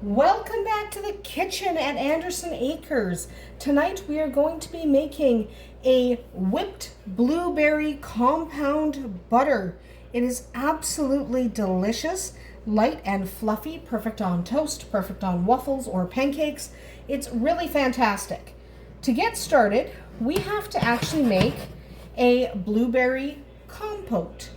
Welcome back to the kitchen at Andersen Acres. Tonight we are going to be making a whipped blueberry compound butter. It is absolutely delicious, light and fluffy, perfect on toast, perfect on waffles or pancakes. It's really fantastic. To get started, we have to actually make a blueberry compote.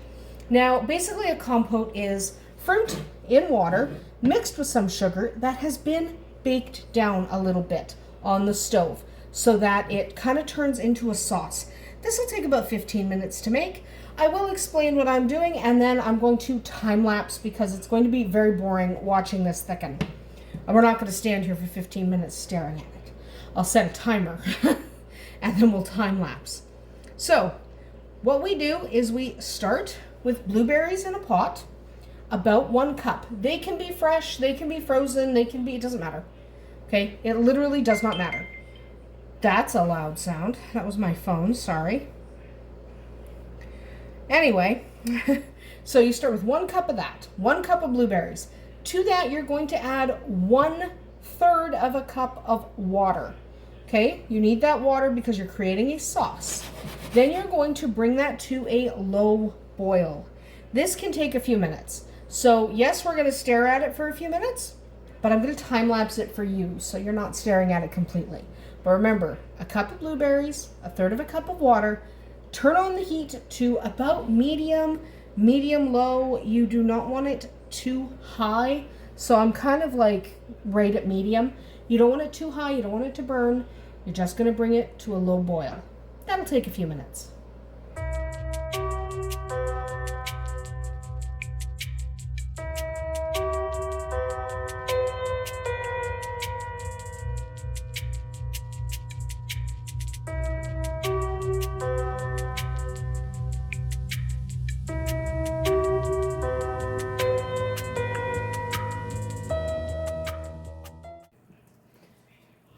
Now, basically a compote is fruit in water mixed with some sugar that has been baked down a little bit on the stove so that it kind of turns into a sauce. This will take about 15 minutes to make. I will explain what I'm doing and then I'm going to time lapse because it's going to be very boring watching this thicken. And we're not going to stand here for 15 minutes staring at it. I'll set a timer and then we'll time lapse. So what we do is we start with blueberries in a pot. About 1 cup. They can be fresh, they can be frozen, they can be, it doesn't matter. Okay, it literally does not matter. That's a loud sound. That was my phone, sorry. Anyway, so you start with 1 cup of that, 1 cup of blueberries. To that, you're going to add 1/3 of a cup of water. Okay, you need that water because you're creating a sauce. Then you're going to bring that to a low boil. This can take a few minutes. So yes, we're going to stare at it for a few minutes, but I'm going to time lapse it for you so you're not staring at it completely. But remember, a cup of blueberries, 1/3 of a cup of water, turn on the heat to about medium low. You do not want it too high. So I'm kind of like right at medium. You don't want it too high, you don't want it to burn. You're just going to bring it to a low boil. That'll take a few minutes.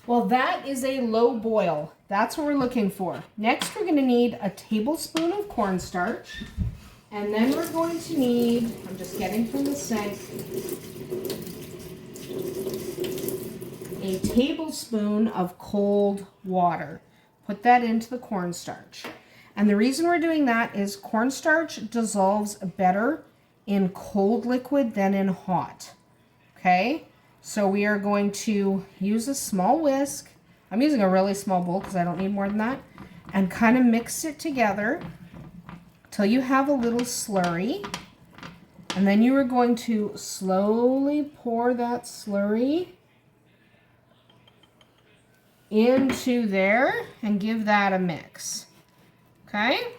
Well, that is a low boil. That's what we're looking for. Next, we're going to need a tablespoon of cornstarch. And then we're going to need, I'm just getting from the sink, a tablespoon of cold water. Put that into the cornstarch. And the reason we're doing that is cornstarch dissolves better in cold liquid than in hot. Okay? So we are going to use a small whisk. I'm using a really small bowl because I don't need more than that. And kind of mix it together till you have a little slurry. And then you are going to slowly pour that slurry into there and give that a mix. Okay?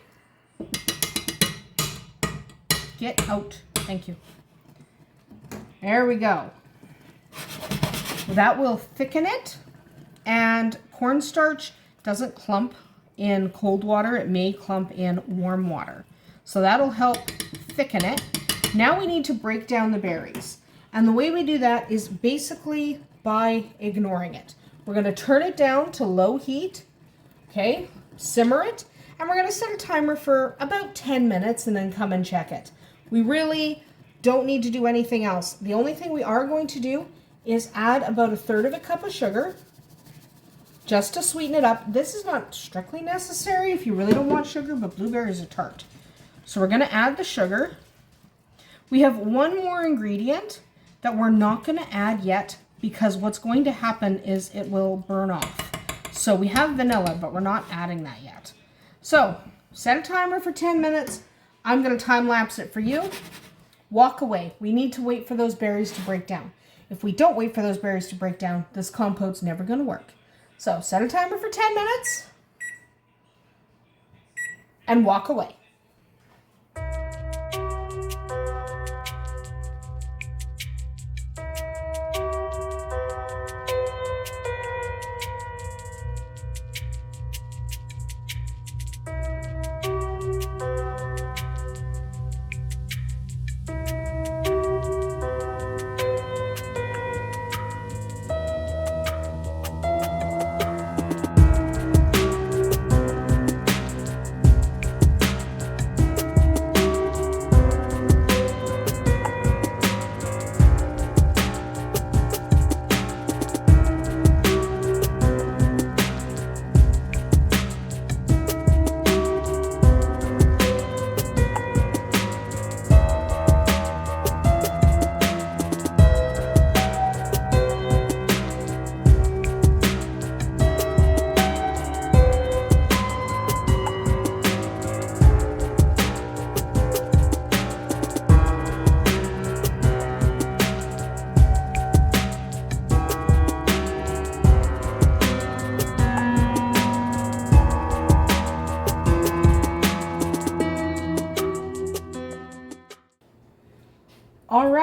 Get out. Thank you. There we go. That will thicken it, and cornstarch doesn't clump in cold water. It may clump in warm water. So that'll help thicken it. Now we need to break down the berries. And the way we do that is basically by ignoring it. We're going to turn it down to low heat, okay, simmer it, and we're going to set a timer for about 10 minutes and then come and check it. We really don't need to do anything else. The only thing we are going to do is add about 1/3 of a cup of sugar just to sweeten it up. This is not strictly necessary if you really don't want sugar, but blueberries are tart. So we're going to add the sugar. We have one more ingredient that we're not going to add yet because what's going to happen is it will burn off. So we have vanilla, but we're not adding that yet. So set a timer for 10 minutes. I'm going to time lapse it for you. Walk away. We need to wait for those berries to break down. If we don't wait for those berries to break down, this compote's never going to work. So set a timer for 10 minutes and walk away.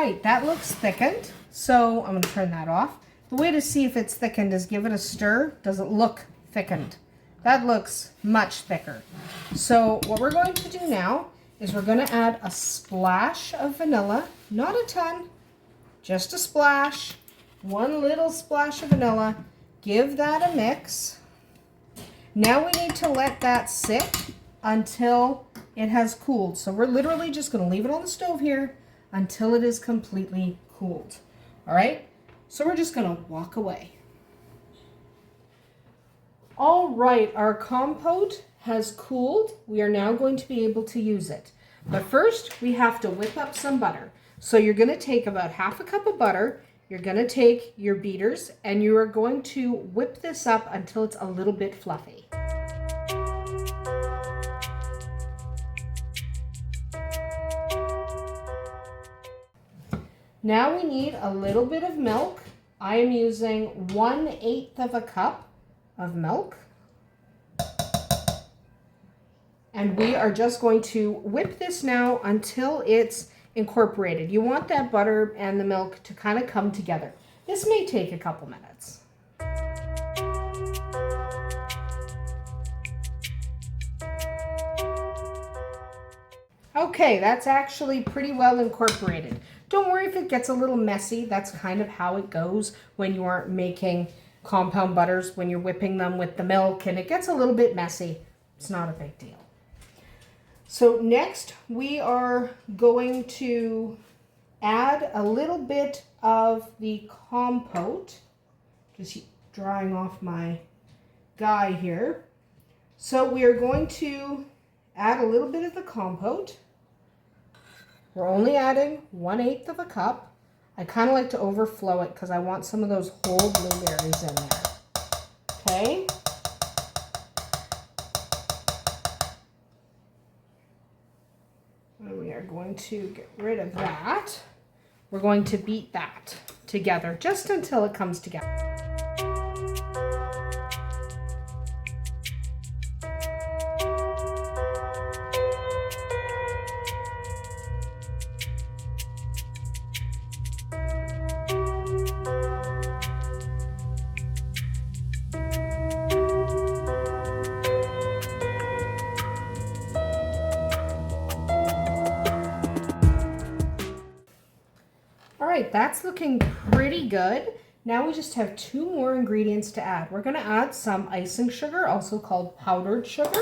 right, that looks thickened. So I'm going to turn that off. The way to see if it's thickened is give it a stir. Does it look thickened? That looks much thicker. So what we're going to do now is we're going to add a splash of vanilla, not a ton, just a splash, one little splash of vanilla. Give that a mix. Now we need to let that sit until it has cooled. So we're literally just going to leave it on the stove here until it is completely cooled. All right, so we're just going to walk away. All right, our compote has cooled. We are now going to be able to use it. But first, we have to whip up some butter. So you're going to take about half a cup of butter. You're going to take your beaters and you are going to whip this up until it's a little bit fluffy. Now we need a little bit of milk. I am using 1/8 of a cup of milk. And we are just going to whip this now until it's incorporated. You want that butter and the milk to kind of come together. This may take a couple minutes. Okay, that's actually pretty well incorporated. Don't worry if it gets a little messy. That's kind of how it goes when you're making compound butters, when you're whipping them with the milk and it gets a little bit messy. It's not a big deal. So next we are going to add a little bit of the compote. Just drying off my guy here. So we are going to add a little bit of the compote. We're only adding 1/8 of a cup. I kind of like to overflow it because I want some of those whole blueberries in there. Okay. And we are going to get rid of that. We're going to beat that together just until it comes together. All right, that's looking pretty good. Now we just have 2 more ingredients to add. We're going to add some icing sugar, also called powdered sugar,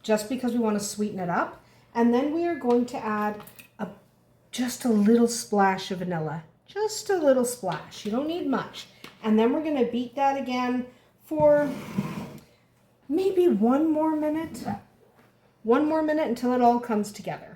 just because we want to sweeten it up. And then we are going to add just a little splash of vanilla, just a little splash. You don't need much. And then we're going to beat that again for maybe 1 more minute. 1 more minute until it all comes together.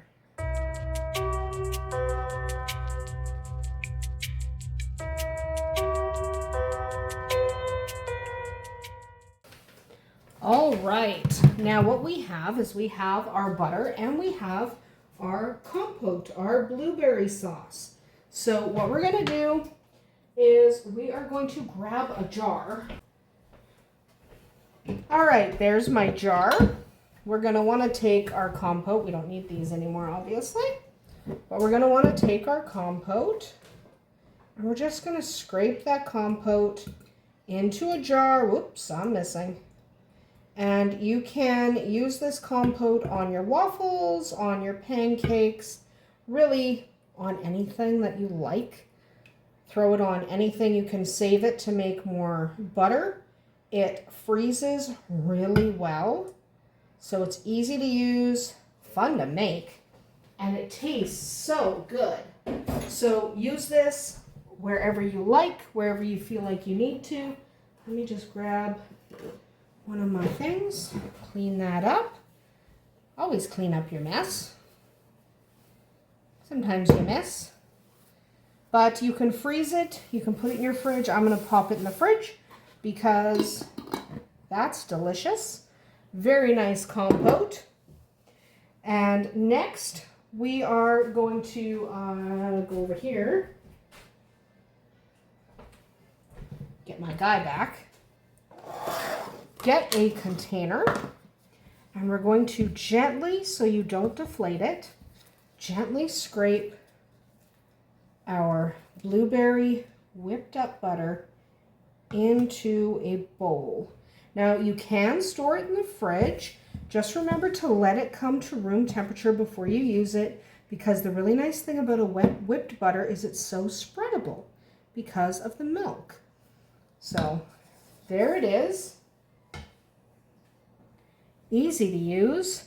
All right, now what we have is we have our butter and we have our compote, our blueberry sauce. So what we're going to do is we are going to grab a jar. All right, there's my jar. We're going to want to take our compote. We don't need these anymore, obviously. But we're going to want to take our compote and we're just going to scrape that compote into a jar. Whoops, I'm missing. And you can use this compote on your waffles, on your pancakes, really on anything that you like. Throw it on anything. You can save it to make more butter. It freezes really well, so it's easy to use, fun to make, and it tastes so good. So use this wherever you like, wherever you feel like you need to. Let me just grab one of my things, clean that up. Always clean up your mess. Sometimes you miss. But you can freeze it, you can put it in your fridge. I'm gonna pop it in the fridge because that's delicious. Very nice compote. And next we are going to go over here, get my guy back. Get a container and we're going to gently, so you don't deflate it, gently scrape our blueberry whipped up butter into a bowl. Now you can store it in the fridge. Just remember to let it come to room temperature before you use it, because the really nice thing about a whipped butter is it's so spreadable because of the milk. So there it is. Easy to use,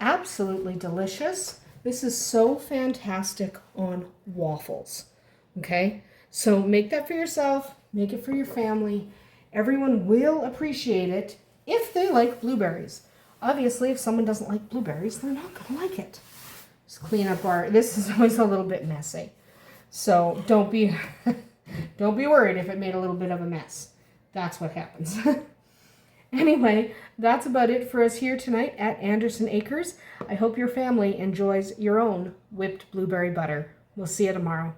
absolutely delicious. This is so fantastic on waffles. Okay, so make that for yourself, make it for your family. Everyone will appreciate it if they like blueberries. Obviously, if someone doesn't like blueberries, they're not going to like it. Just clean up this is always a little bit messy. So don't be worried if it made a little bit of a mess. That's what happens. Anyway, that's about it for us here tonight at Andersen Acres. I hope your family enjoys your own whipped blueberry butter. We'll see you tomorrow.